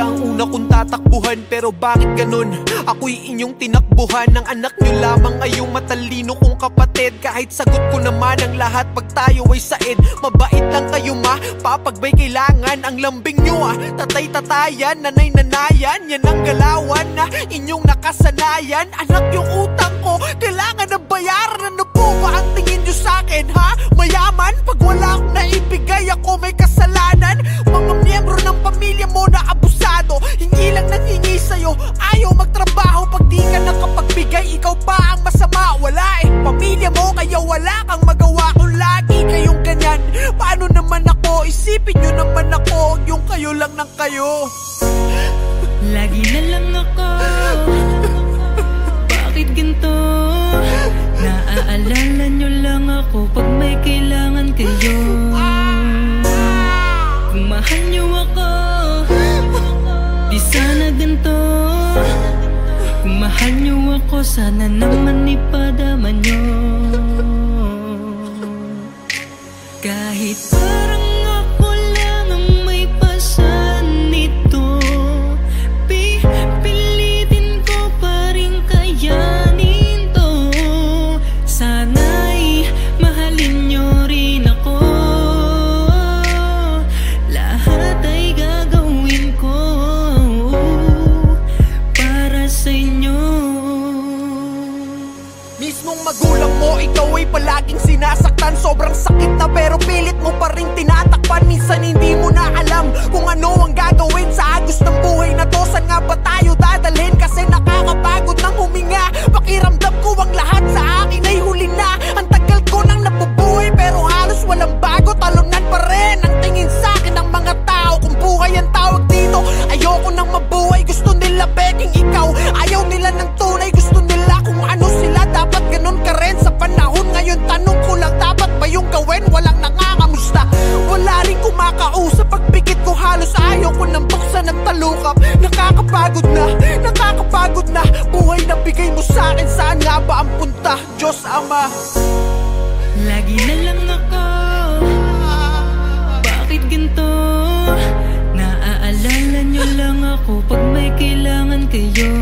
pamilya ang una kong tatakbuhan. Pero bakit ganun? Ako'y inyong tinakbuhan. Ang anak nyo lamang ay yung matalino kong kapatid. Kahit sagot ko naman ang lahat pag tayo ay said. Mabait lang kayo papagbay kailangan. Ang lambing nyo tatay-tatayan, nanay-nanayan. Yan ang galawan na inyong nakasanayan. Anak yung utang ko, kailangan na bayaran. Ano po ba ang tingin nyo sa'kin ha? Mayaman? Pag wala akong naibigay, ako may kasalanan. Mga miyembro ng pamilya mo na abusado, hindi lang nanghingi sa'yo, ayaw magtrabaho. Pag di ka nakapagbigay, ikaw pa ang masama. Wala pamilya mo, kaya wala kang magawa. Kung lagi kayong ganyan, paano naman ako? Isipin nyo naman ako, yung kayo lang ng kayo. Lagi na lang ako, bakit ganito? Naaalala nyo lang ako pag may kailangan kayo. Kung mahal nyo ako, di sana ganito. Kung mahal nyo ako, sana naman ipadama nyo. Kahit parang ako lang ang may pasan nito, pipilitin ko pa rin kayanin to. Sana'y mahalin nyo rin ako, lahat ay gagawin ko para sa inyo. Mismong magulang mo, ikaw ay palaging sinasaktan. Sobrang sakit na pero pilit mo pa rin tinatakpan. Minsan hindi mo na alam kung ano ang gagawin sa agos ng buhay na to. Saan nga ba tayo dadalhin? Kasi nakakapagod ng huminga. Pakiramdam ko ang lahat sa akin ay huli na. Ang tagal ko nang nabubuhay pero halos walang bago. Talunan pa rin ang tingin sa akin ng mga tao. Kung buhay ang tawag dito, ayoko nang mabuhay. Gusto nila beking ikaw, ayaw nila ng tunay. Gusto nila kung ano sila, dapat ganun ka rin sa panahon ngayon. Tanong ko lang, dapat ba yung gawin? Walang nangangamusta, wala rin kumakausap. Pagpikit ko halos ayaw ko nang buksan at talukap. Nakakapagod na buhay na bigay mo sa akin. Saan nga ba ang punta? Diyos Ama. Lagi na lang ako, bakit ganito? Naaalala nyo lang ako pag may kailangan kayo.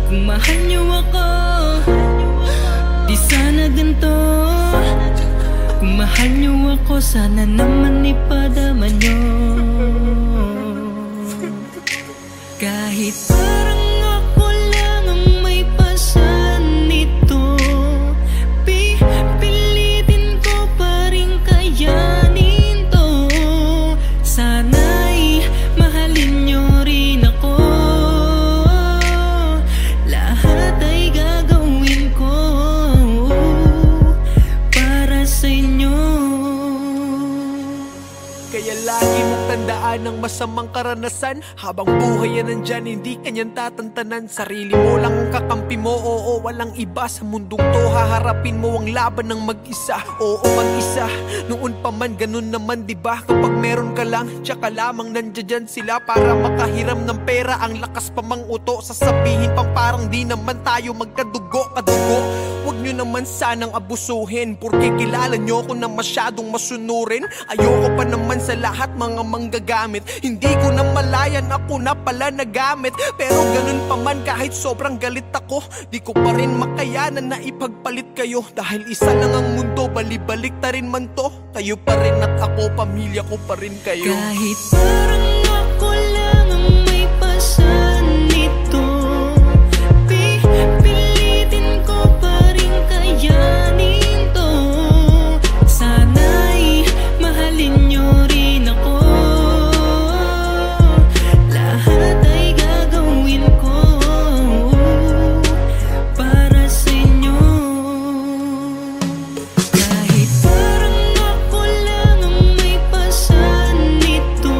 Kung mahal nyo ako, di sana ganito. Kung mahal nyo ako, sana naman ipadama nyo. Kahit parang ako lang ang may pasan nito, pipilitin ko pa rin kayanin to. Sana'y mahalin nyo rin ako, lahat ay gagawin ko para sa inyo. Kaya lagi mong tandaan ang masamang karanasan. Habang buhay yan nandyan, hindi kanyan tatantanan. Sarili mo lang ang kakampi mo, oo, walang iba. Sa mundong to, haharapin mo ang laban ng mag-isa. Oo, mag-isa, noon pa man ganun naman, diba? Kapag meron ka lang, tsaka lamang nandiyan sila para makahiram ng pera. Ang lakas pa mang uto, sasabihin pang parang di naman tayo magkadugo. Huwag nyo naman sanang abusuhin, porque kilala nyo ko na masyadong masunurin. Ayoko pa naman sa lahat mga manggagamit. Hindi ko na malayan, ako na pala nagamit. Pero ganun pa man, kahit sobrang galit ako, di ko pa rin makayanan na ipagpalit kayo. Dahil isa lang ang mundo, balibalik ta rin man to. Kayo pa rin at ako, pamilya ko pa rin kayo. Kahit parang ako lang ang may pasan nito, pipilitin ko pa rin kayanin to. Sana'y mahalin nyo rin ako, lahat ay gagawin ko para sa inyo. Kahit parang ako lang ang may pasan nito,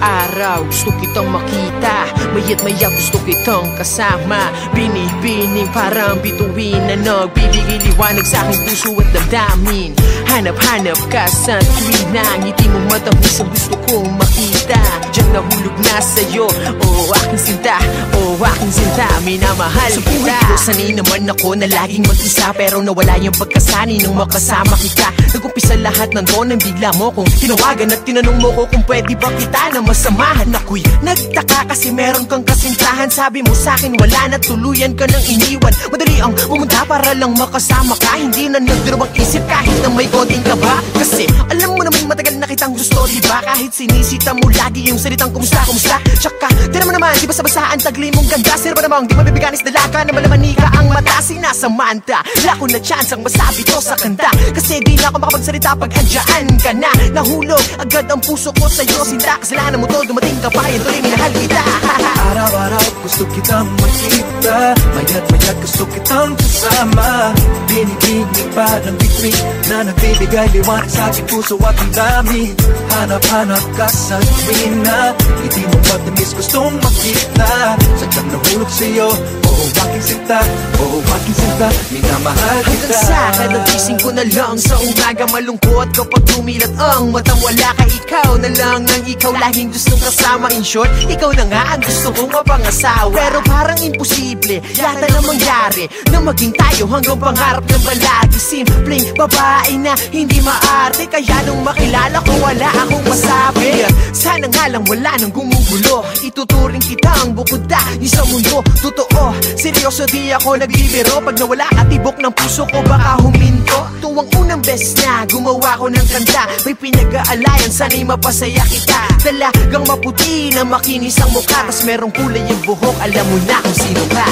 araw gusto kitang makita, maya't maya gusto kitang kasama. Binibining parang bituin na nagbibigay liwanag sa aking puso at damdamin. Hanap-hanap ka sa tuwing na ngiti mong matahus ang gusto kong makita. Diyan nahulog na sa'yo, oh aking sinta, oh aking sinta, minamahal kita. Sa buhay ko, sanay naman ako na laging mag-isa, pero nawala yung pagkasani nung makasama kita. Nag-umpisa lahat nandun ang bigla mo kong tinawagan at tinanong mo ko kung pwede ba kita na masamahan. Ako'y nagtaka kasi meron kang kasintahan. Sabi mo sa'kin wala na, tuluyan ka nang iniwan. Madali ang pumunta para lang makasama ka, hindi na nagdurog ang isip kahit na may konting kaba. Kasi alam mo naman matagal na kitang gusto, diba? Kahit sinisita mo lagi yung salitang kumusta, kumusta. Tsaka, di naman di basta-bastaan tagli mong ganda. Sino ba namang di mabibiganis dalaga na malamani ka ang mata? Sinasamanta, wala ko na chance ang masabi to sa kanta, kasi di na ako makapagsalita pag andyan ka na. Nahulog agad ang puso ko sa'yo, sinta. Kasalanan mo to, dumating ka pa, yun tuloy minahal kita. Araw-araw gusto kitang makita, maya't gusto kitang kasama. Binibining pa ng bituin na nagbibigay liwanag sa aking puso at ang dami. Hanap-hanap ka sa tuwin na hindi mo matamis gustong makita. Sadyang nahulog sa'yo, oh aking sinta, oh aking sinta, minamahal kita. Hanggang sa kanagising ko na lang sa umaga, malungkot kapag tumilat ang matang wala ka. Ikaw na lang ang ikaw, laging gustong kasama. In short, ikaw na nga ang gusto kong mapangasawa. Pero parang imposible yata na mangyari na maging tayo hanggang pangarap ng balagi. Simpleng babae na hindi maarte, kaya nung makilala ko wala akong masabi. Sana nga lang wala nang gumugulo, ituturing kita ang bukod da sa mundo. Totoo, seryoso di ako nagbibiro, pag nawala ka tibok ng puso ko baka huminto. Tuwang unang beses na gumawa ko ng kanta, may pinag-aalayan sana'y mapasaya kita. Talagang maputi na makinis ang mukha, tas merong kulay yung buhok, alam mo na kung sino ka.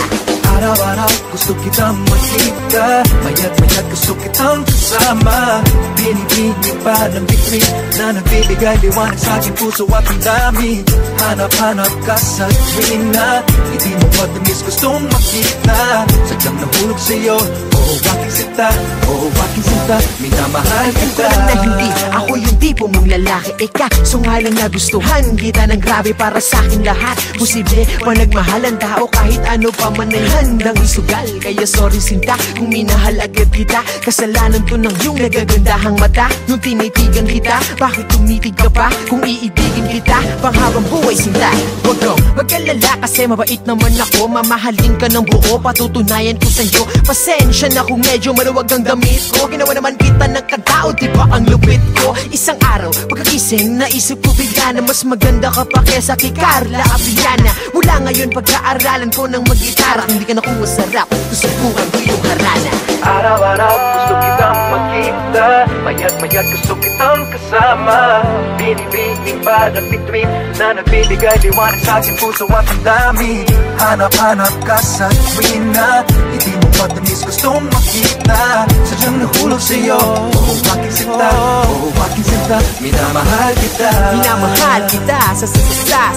Araw-araw gusto kitang makita, maya't gusto kitang kasama. Binibining pa ng bituin na nagbibigay liwanag sa aking puso at ang dami. Hanap-hanap ka sa tuwin na hindi mo matamis gustong makita. Sadyang nahulog sa'yo, oh aking sinta, oh aking sinta, minamahal kita. Alam na hindi ako yung tipo mong lalaki, ika so nga lang nagustuhan kita ng grabe para sa akin lahat. Posible pa nagmahal ang tao kahit ano pa man ay handang isugal. Kaya sorry sinta kung minahal agad kita, kasalanan to ng iyong nagagandahang mata. Nung tinitigan kita, bakit tumitig ka pa? Kung iibigin kita panghabang buhay sinta, huwag kang mag-alala kasi mabait naman ako. Mamahalin ka ng buo, patutunayan ko sa'yo. Pasensya na kung medyo maluwag ang damit ko, ginawa naman kita ng katao, diba ang lupit ko? Isang araw, pagkagising, naisip ko bigla na mas maganda ka pa kesa kay Carla Abiliana. Mula ngayon, pagkaaralan ko ng mag-gitara, hindi ka nakuha sa rap, susubukan ko yung harana. Araw-araw gusto kitang makita, maya't gusto kitang kasama. Binibining pa ng bituin na nagbibigay liwanag sa aking puso at ang dami. Hanap-hanap ka sa tuwin na hindi mo matamis gustong makita. Sadyang nahulog sa'yo, oh aking sinta, oh aking sinta, minamahal kita. Minamahal kita sa Samantha.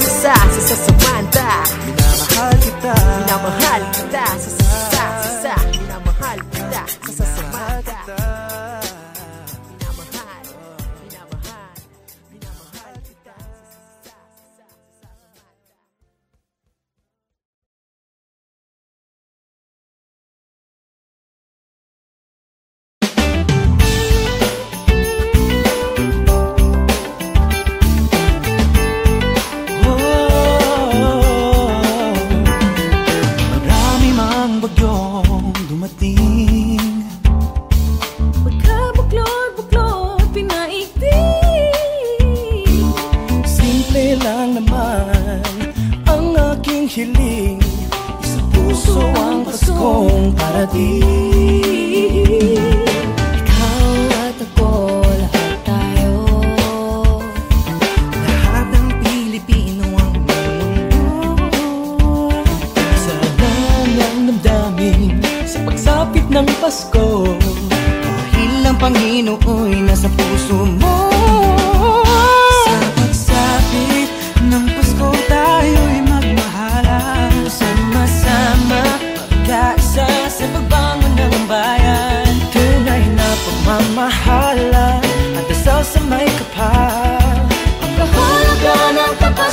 Minamahal kita, minamahal kita sa minamahal kita sa Samantha. Minamahal kita. marami mang bagyong dumating, Pagkabuklod-buklod, pinaigting. simple lang naman ang aking hiling. Sa puso ang Paskong parating. Ikaw at ako, lahat tayo. Lahat ng Pilipino ang mundo. Sa lang damdamin sa pagsapit ng Pasko, dahil ang Panginooy nasa puso mo. Sa pagsapit ng Pasko tayo'y magmahalan, sama-sama magkaisa sa pagbangon ng bayan. Tunay na pagmamahalan at dasal sa may kapal. Ang kahalaga ng kapal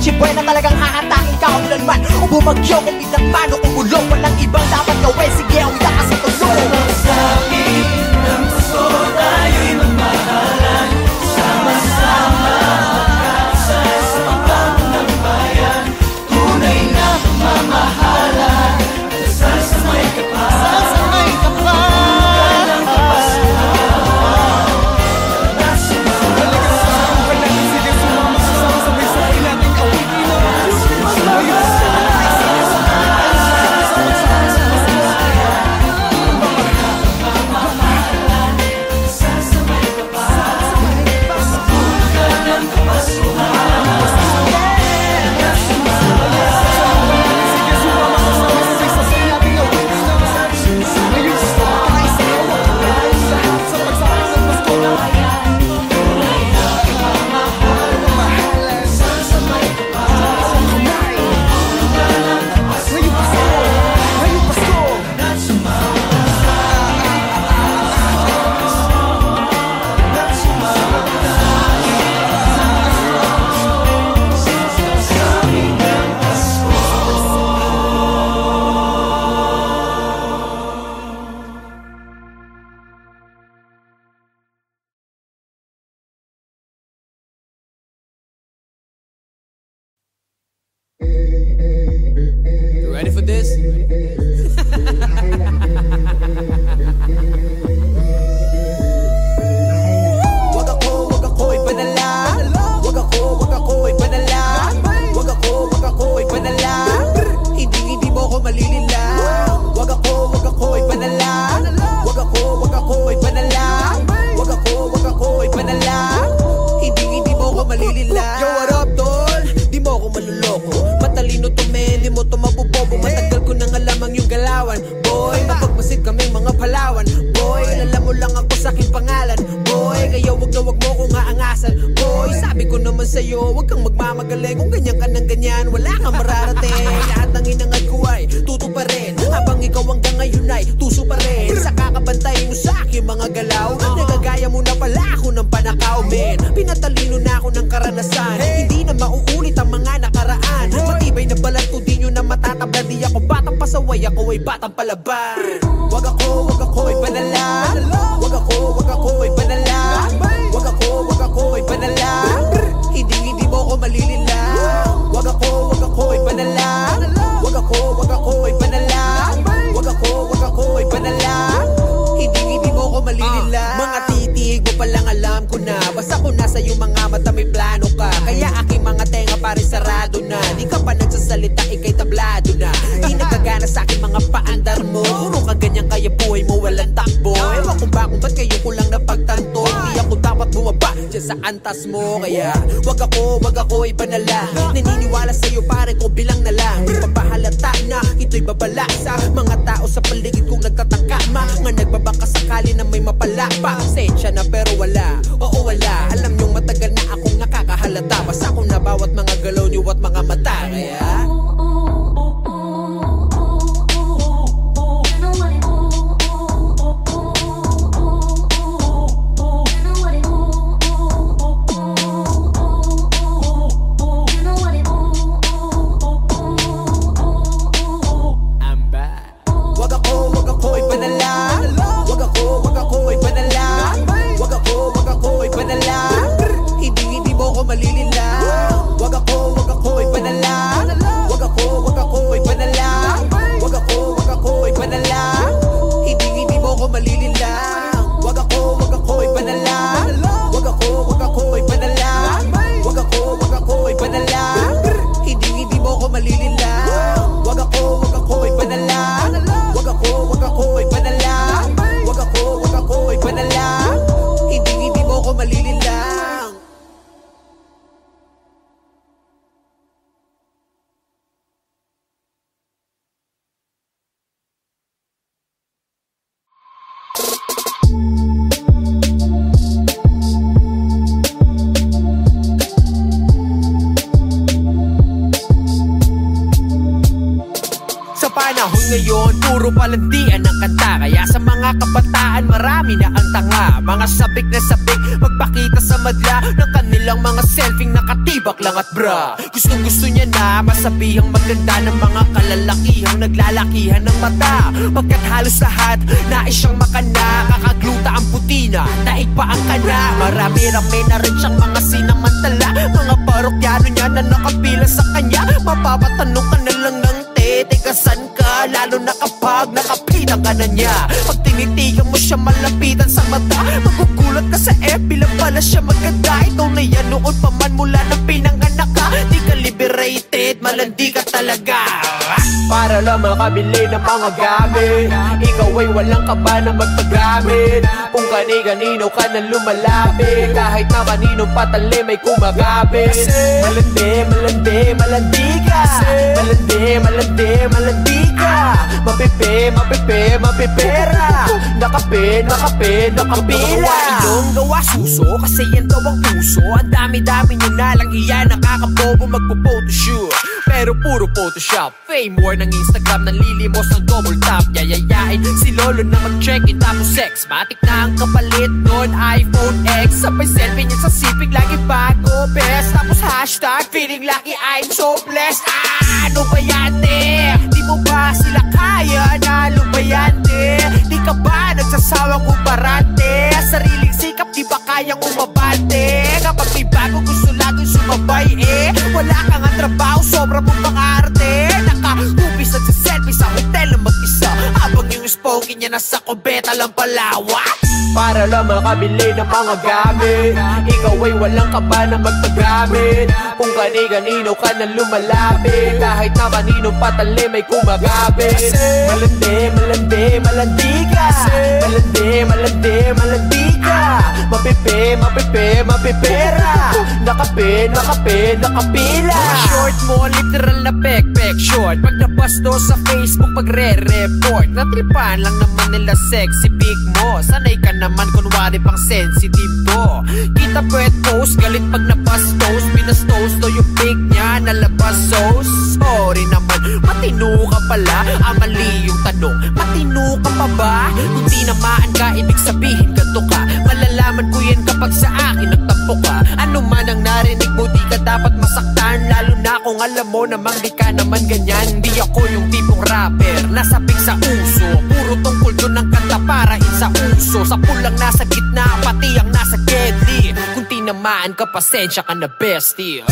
Chiboy na talagang hahatakin ka kung lanman o bumagyo kung pinagmano kung bulong. Walang ibang dapat gawin, sige ang lakas sa tulong. Sa akin ng puso tayo'y magmahalan, sama-sama magkasay sa pagbago ng bayan. Tunay na pagmamahalan, sasamay ka pa, sasamay ka pa. Walang kapasuhan, sige sumama, sabay sa ilating awitin na Ready for this? Wag ako ipanala. Wag ako ipanala. Wag ako ipanala. Hindi mo ko malilila. Wag ako ipanala. Wag ako ipanala. Wag ako ipanala. Hindi mo ko malilila. Yo, what up, tol? Di mo ko maluloko. Matalino to, men, di mo to mabubobo. Matagal ko nang alam ang iyong galawan. Boy, napagmasid kaming mga Palawan. Boy, alam mo lang ako sa aking pangalan. Boy, kaya wag na wag mo kong aangasan. Boy, sabi ko naman sa'yo, wag kang magmamagaling. Kung ganyan ka ng ganyan, wala kang mararating. Lahat ng inangad ko ay tuto pa rin. Habang ikaw hanggang ngayon ay tuso pa rin. Sa kakabantay mo sa aking mga galaw, nagagaya mo na pala ako ng panakaw, men. Pinatalino na ako ng karanasan. Hindi na mauulit ang mga nakaraan. Matibay na balat ko, di nyo na matatabla. Di ako batang pasaway, ako ay batang palaban. Wag ako ipanala. Wag ako ipanala. Wag ako ipanala. Hindi mo ko malilila. Wag ako ipanala. Wag ako ipanala. Wag ako ipanala. Hindi mo ko malilila. Mga titig mo palang alam ko na. Basta ko nasa iyong mga mata may plano ka. Kaya aking mga tenga pare sarado na. Di ka pa nagsasalita, ikay tablado na. Di nagkagana sa aking mga paandar mo. Puro ka ganyan kaya buhay mo walang takbo. Ewan ko ba kung ba't kayo ko lang napagtanto. Di ako dapat bumaba dyan sa antas mo. Kaya wag ako ipanala. Naniniwala sa'yo pare ko bilang na lang. Di papahalata na ito'y babala sa mga tao sa paligid kong nagtatangka. Mga nagbabaka sakali na may mapala pa. Sensya na pero wala, oo wala. Alam niyong matagal na akong nakakahalata. Basta ko na bawat mga galaw niyo at mga mata. Kaya wag ako ipanala. Wag ako ipanala. Sa panahon ngayon, puro palandian ang kanta. Kaya sa mga kabataan, marami na ang tanga. Mga sabik na sabik, magpakita sa madla ng kanilang mga selfie nakatibak lang at bra. Gustong gusto niya na masabihang maganda ng mga kalalakihang naglalakihan ng mata. Pagkat halos lahat, nais siyang makana. Kakagluta ang putina, daig pa ang kana. Marami-rami na rin siyang mga sinamantala. Mga parokyano niya na nakapila sa kanya. Mapapatanong ka na lang ng teka saan ka, lalo na kapag nakapitan ka na niya. Pag tinitigan mo siya malapitan sa mata, magugulat ka sa FB lang pala siya maganda. Ikaw na yan noon pa man mula na pinanganak ka. Di ka liberated, malandi ka talaga. Para lang makabili ng mga gamit, ikaw ay walang kaba na magpagamit. Kung kani-kanino ka na lumalapit, kahit na kaninong patali may kumagapit. Malandi, malandi, malandi ka. Malandi, malandi, malandi ka. Mapipi, mapipi, mapipera. Nakapin, nakapin, nakapila. Iyong gawa suso, kasi yan daw ang puso. Ang dami-dami nyo na lang iyan, nakakabobo magpo-photoshoot. Pero puro Photoshop, fame war ng Instagram, nalilimos ng double tap. Yayayain si Lolo na mag-check-in tapos sex. Matik na ang kapalit nun, iPhone X. Sabay selfie niya sa sipig, lagi bago best. Tapos hashtag, feeling lucky, I'm so blessed. Ano ba yan, te? Di mo ba sila kaya? Nalo ba yan, te? Di ka ba nagsasawang umarante? Sariling sikap, di ba kayang umabante? Kapag may bago gusto laging sumabay, eh wala kang ang trabaho, sobra mong pang-arte. Naka-hubis at sa selfie sa hotel na mag-isa, habang yung spongy niya nasa kubeta lang palawa. Para lang makabili ng mga gamit, ikaw ay walang kaba na magpagamit. Kung kani-kanino ka na lumalapit, kahit na kaninong patali may kumagapit. Malandi, malandi, malandi ka. Malandi, malandi, malandi ka. Mapipi, mapipi, mapipera. Nakapin, nakapin, nakapila. Mga short mo, literal na pek-pek short. Pag nabasto sa Facebook, magre-report. Natripan lang naman nila sexy big mo. Sanay ka naman kunwari pang sensitive to. Kita pwet post, galit pag nabastos. Binastos to yung big niya, nalabas sauce. Sorry naman, matino ka pala. Mali yung tanong, matino ka pa ba? Kung tinamaan ka, ibig sabihin ganto ka. Malalaman ko yan kapag sa akin nagtampo ka. Ano man ang narinig mo, di ka dapat masaktan. Lalo na kung alam mo namang di ka naman ganyan. Di ako yung tipong rapper, nasabik sa uso. Puro tungkol doon ang kanta para sa uso. Sa pulang nasa gitna, pati ang nasa deadly. Kung tinamaan ka, pasensya ka na bestie.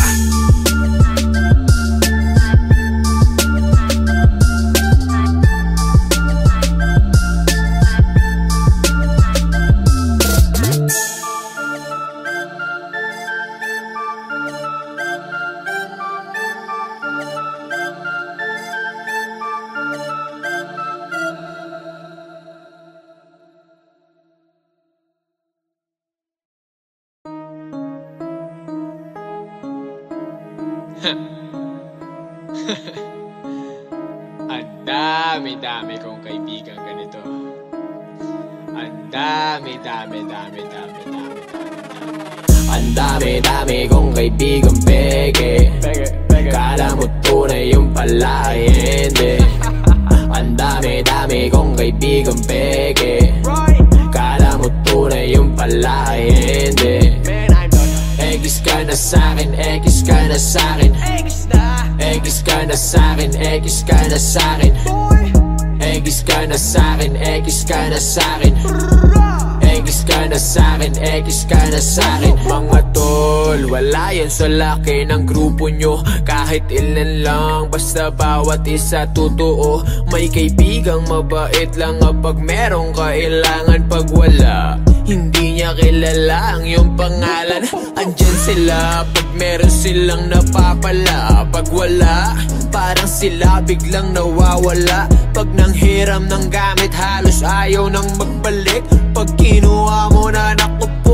Ang dami-dami kong kaibigan ganito. Ang dami-dami. Ang dami-dami kong kaibigan peke. Kala mo tunay yung pala ay hindi. Ang dami-dami kong kaibigan peke. Kala mo tunay yung pala ay hindi. X ka na sa'kin, X ka na sa'kin. X ka na sa'kin, X ka na sa'kin. X ka na sa'kin, X ka na sa'kin. X ka na sa'kin, X ka na sa'kin. Mga tol, wala yan sa laki ng grupo nyo. Kahit ilan lang, basta bawat isa totoo. May kaibigang mabait lang kapag merong kailangan. Pag wala, hindi niya kilala ang iyong pangalan. Andyan sila pag meron silang napapala. Pag wala, parang sila biglang nawawala. Pag nanghiram ng gamit, halos ayaw nang magbalik. Pag kinuha mo na, naku po,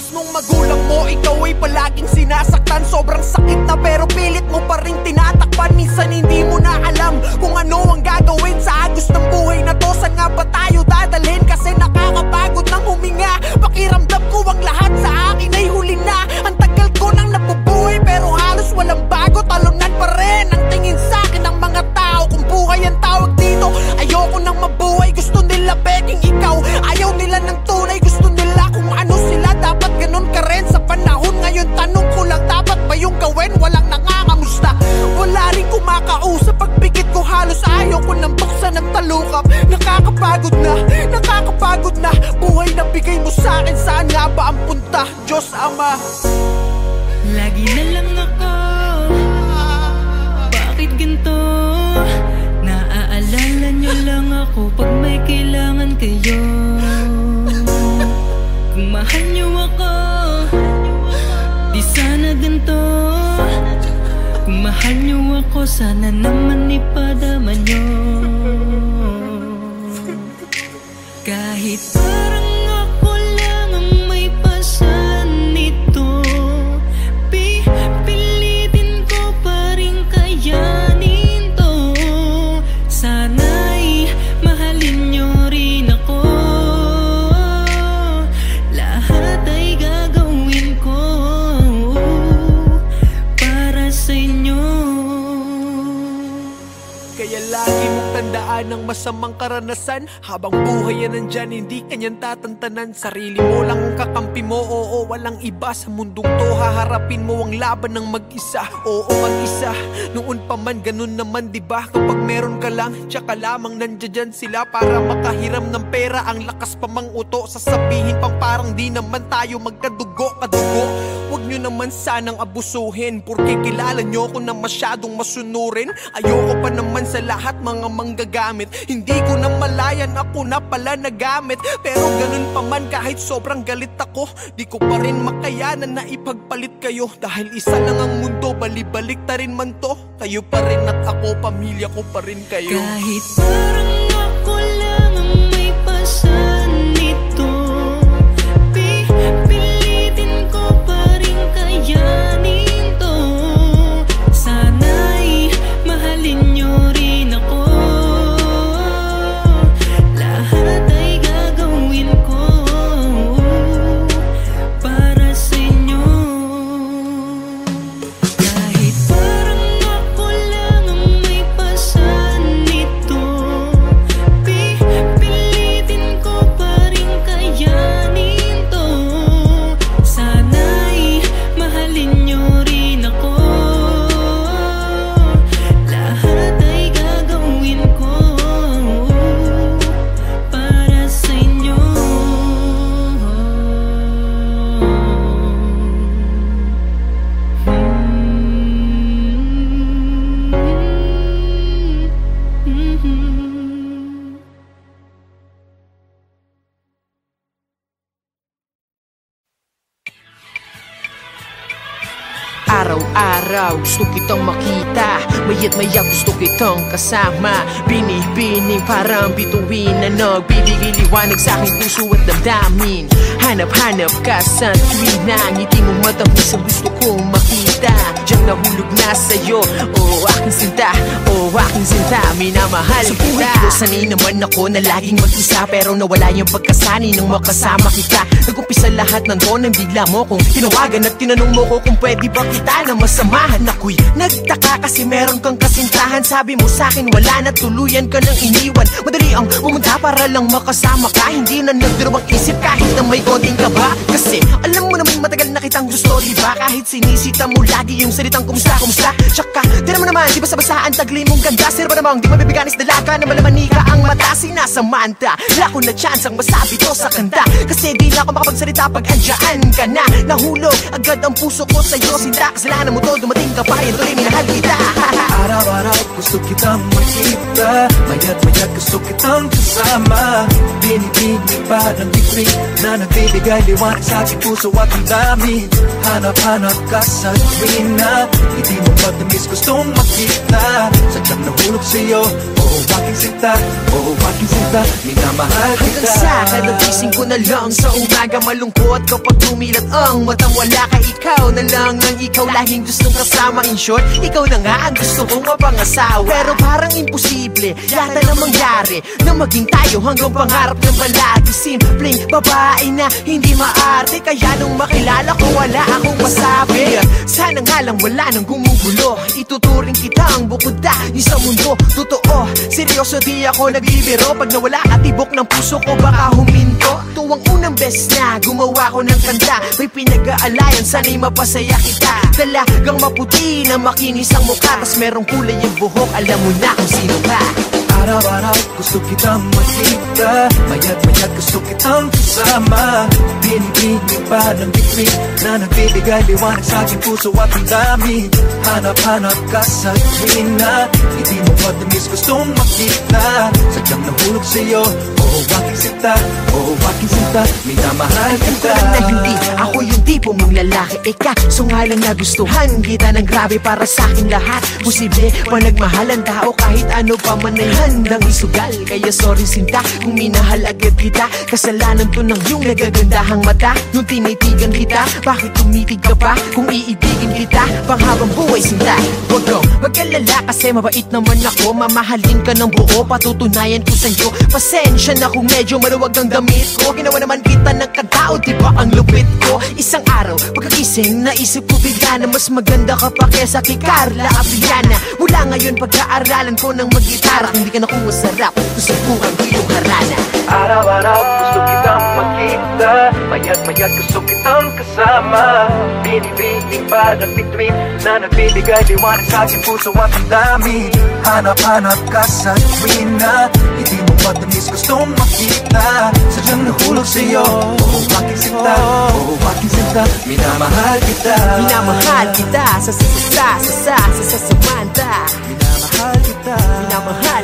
mismong magulang mo, ikaw ay palaging sinasaktan. Sobrang sakit na pero pilit mo pa rin tinatakpan. Minsan hindi mo na alam kung ano ang gagawin sa agos ng buhay na to. Saan nga ba tayo dadalhin? Kasi nakakapagod ng huminga. Pakiramdam ko ang lahat sa akin ay huli na. Ang tagal ko nang nabubuhay pero halos walang bago. Talunan pa rin ang tingin sa akin ng mga tao. Kung buhay ang tawag dito, ayoko nang mabuhay. Gusto nila beking ikaw, ayaw nila ng tunay. Gusto nila kung ano sila, dapat ganun ka rin sa panahon ngayon. Tanong ko lang, dapat ba yung gawin? Walang nangangamusta, wala rin kumakausap. Pagpikit ko halos ayaw ko nang buksan at talukap. Nakakapagod na buhay na bigay mo sa akin. Saan nga ba ang punta? Diyos Ama, lagi na lang ako, bakit ganito? Naaalala nyo lang ako pag may kailangan kayo. Kung mahal nyo ako, di sana ganito. Kung mahal nyo ako, sana naman ipadama nyo. Kahit parang ako lang ang may pasan nito, pilitin ko pa rin kayanin to. Sana'y mahalin nyo rin ako, lahat ay gagawin ko para sa inyo. kaya lagi mong tandaan ang masamang karanasan. Habang buhay yan nandyan, hindi kanyan tatantanan. Sarili mo lang ang kakampi mo, oo, walang iba. Sa mundong to, haharapin mo ang laban ng mag-isa. Oo, mag-isa, noon pa man, ganun naman, diba? Kapag meron ka lang, tsaka lamang nandiyan sila para makahiram ng pera. Ang lakas pa mang uto, sasabihin pang parang di naman tayo magkadugo, kadugo. Huwag nyo naman sanang abusuhin, porque kilala nyo ko na masyadong masunurin. Ayoko pa naman sa lahat mga manggagamit. Hindi ko na malayan, ako na pala nagamit. Pero ganun pa man, kahit sobrang galit ako, di ko pa rin makayanan na ipagpalit kayo. Dahil isa lang ang mundo, balibalik ta rin man to. Kayo pa rin at ako, pamilya ko pa rin kayo. Kahit parang ako lang ang may pasan nito, pilitin ko pa rin kayanin to. Sana'y mahalin nyo rin ako, lahat ay gagawin ko para sa inyo. Kahit parang ako lang ang may pasan nito, pilitin ko pa rin kayanin to. Sana'y mahalin nyo rin ako, lahat ay gagawin ko para sa inyo. Araw-araw gusto kitang makita, maya't maya gusto kitang kasama. Binibining parang bituin na nagbibigay liwanag sa aking puso at damdamin. Hanap-hanap ka sa tuwing na ngiti mong matamis ang gusto kong makita. Diyan nahulog na sa'yo, oh aking sinta, oh aking sinta, minamahal kita. Sa buhay ko sanay naman ako na laging mag-isa, pero nawala yung pagkasani nang makasama kita. Nag-umpisa lahat ng to nang bigla mo kong tinawagan at tinanong mo ko kung pwede ba kita na masamahan. Ako'y nagtaka kasi meron kang kasintahan. Sabi mo sa'kin wala na, tuluyan ka nang iniwan. Madali ang pumunta para lang makasama ka, hindi na nagdurong isip kahit na may konting kaba. Kasi alam mo naman matagal na kitang gusto, diba? Kahit sinisita mo lagi yung salitang kumusta, kumusta. Tsaka di naman di basta-basaan tagli mong ganda. Sir ba namang di mabibiganis dalaga na malamani ka ang mata. Sinasamanta, wala ko na chance ang masabi to sa kanta, kasi di na ako makapagsalita pag andyan ka na. Nahulog agad ang puso ko sa'yo, sinta. Kasalanan mo to, dumating ka pa, yun tuloy minahal kita. Araw-araw gusto kitang makita, maya't maya gusto kitang kasama. Binibining pa ng bituin na nagbibigay liwanag sa aking puso at ang dami. Hanap-hanap ka sa tuwina, hindi mo matamis gustong makita. Sadyang nahulog sa'yo, aking sinta, aking sinta, minamahal kita. Hanggang sa kanagising ko na lang sa umaga, malungkot kapag tumilat ang matang wala ka. Ikaw na lang ang ikaw laging gustong kasama. In short, ikaw na nga ang gusto kong mapangasawa. Pero parang imposible yata na mangyari na maging tayo hanggang pangarap ng balagi. Simpleng babae na hindi maarte, kaya nung makilala ko wala akong masabi. Sana nga lang wala nang gumugulo, ituturing kita ang bukod na sa mundo. Totoo, seryoso di ako nagbibiro, pag nawala ka tibok ng puso ko baka huminto. Tuwang unang best na gumawa ko ng kanta, may pinag-aalayan sana'y mapasaya kita. Talagang maputi na makinis ang mukha, tas merong kulay yung buhok, alam mo na kung sino ka. Araw-araw gusto kitang makita, mayat-mayat gusto kitang kasama. Binibining pa ng bituin na nagbibigay liwanag sa aking puso at ang dami. Hanap-hanap ka sa tuwina, hindi mo matamis gustong makita. Sadyang nahulog sa'yo, aking sinta, aking sinta, minamahal kita. Alam ko na hindi ako yung tipo mong lalaki, so nga lang nagustuhan kita ng grabe para sa aking lahat. Posible pa nagmahalan tao kahit ano pa man ay handang isugal. Kaya sorry sinta kung minahal agad kita, kasalanan to ng iyong nagagandahang mata. Nung tinitigan kita, bakit tumitig ka pa? Kung iibigin kita panghabang buhay sinta, huwag kang mag-alala kasi mabait naman ako. Mamahalin ka ng buo, patutunayan ko sa'yo. Pasensya na kung medyo maluwag ang damit ko, ginawa naman kita ng katao, di ba ang lupit ko? Isang araw, pagkagising, naisip ko bigla na mas maganda ka pa kesa kay Carla Abriana. Mula ngayon, pag-aaralan ko ng mag-gitara, kung di ka nakuha sa rap, susubukan ko yung harana. Araw-araw gusto kitang makita, mayat-mayat gusto kitang kasama. Binibining pa ng bituin na nagbibigay liwanag sa aking puso at ang dami. Hanap-hanap ka sa tuwina, hindi mo matamis gustong makita. Sadyang nahulog sa'yo, aking sinta, aking sinta, minamahal kita. Minamahal kita sa Samantha. Minamahal kita, minamahal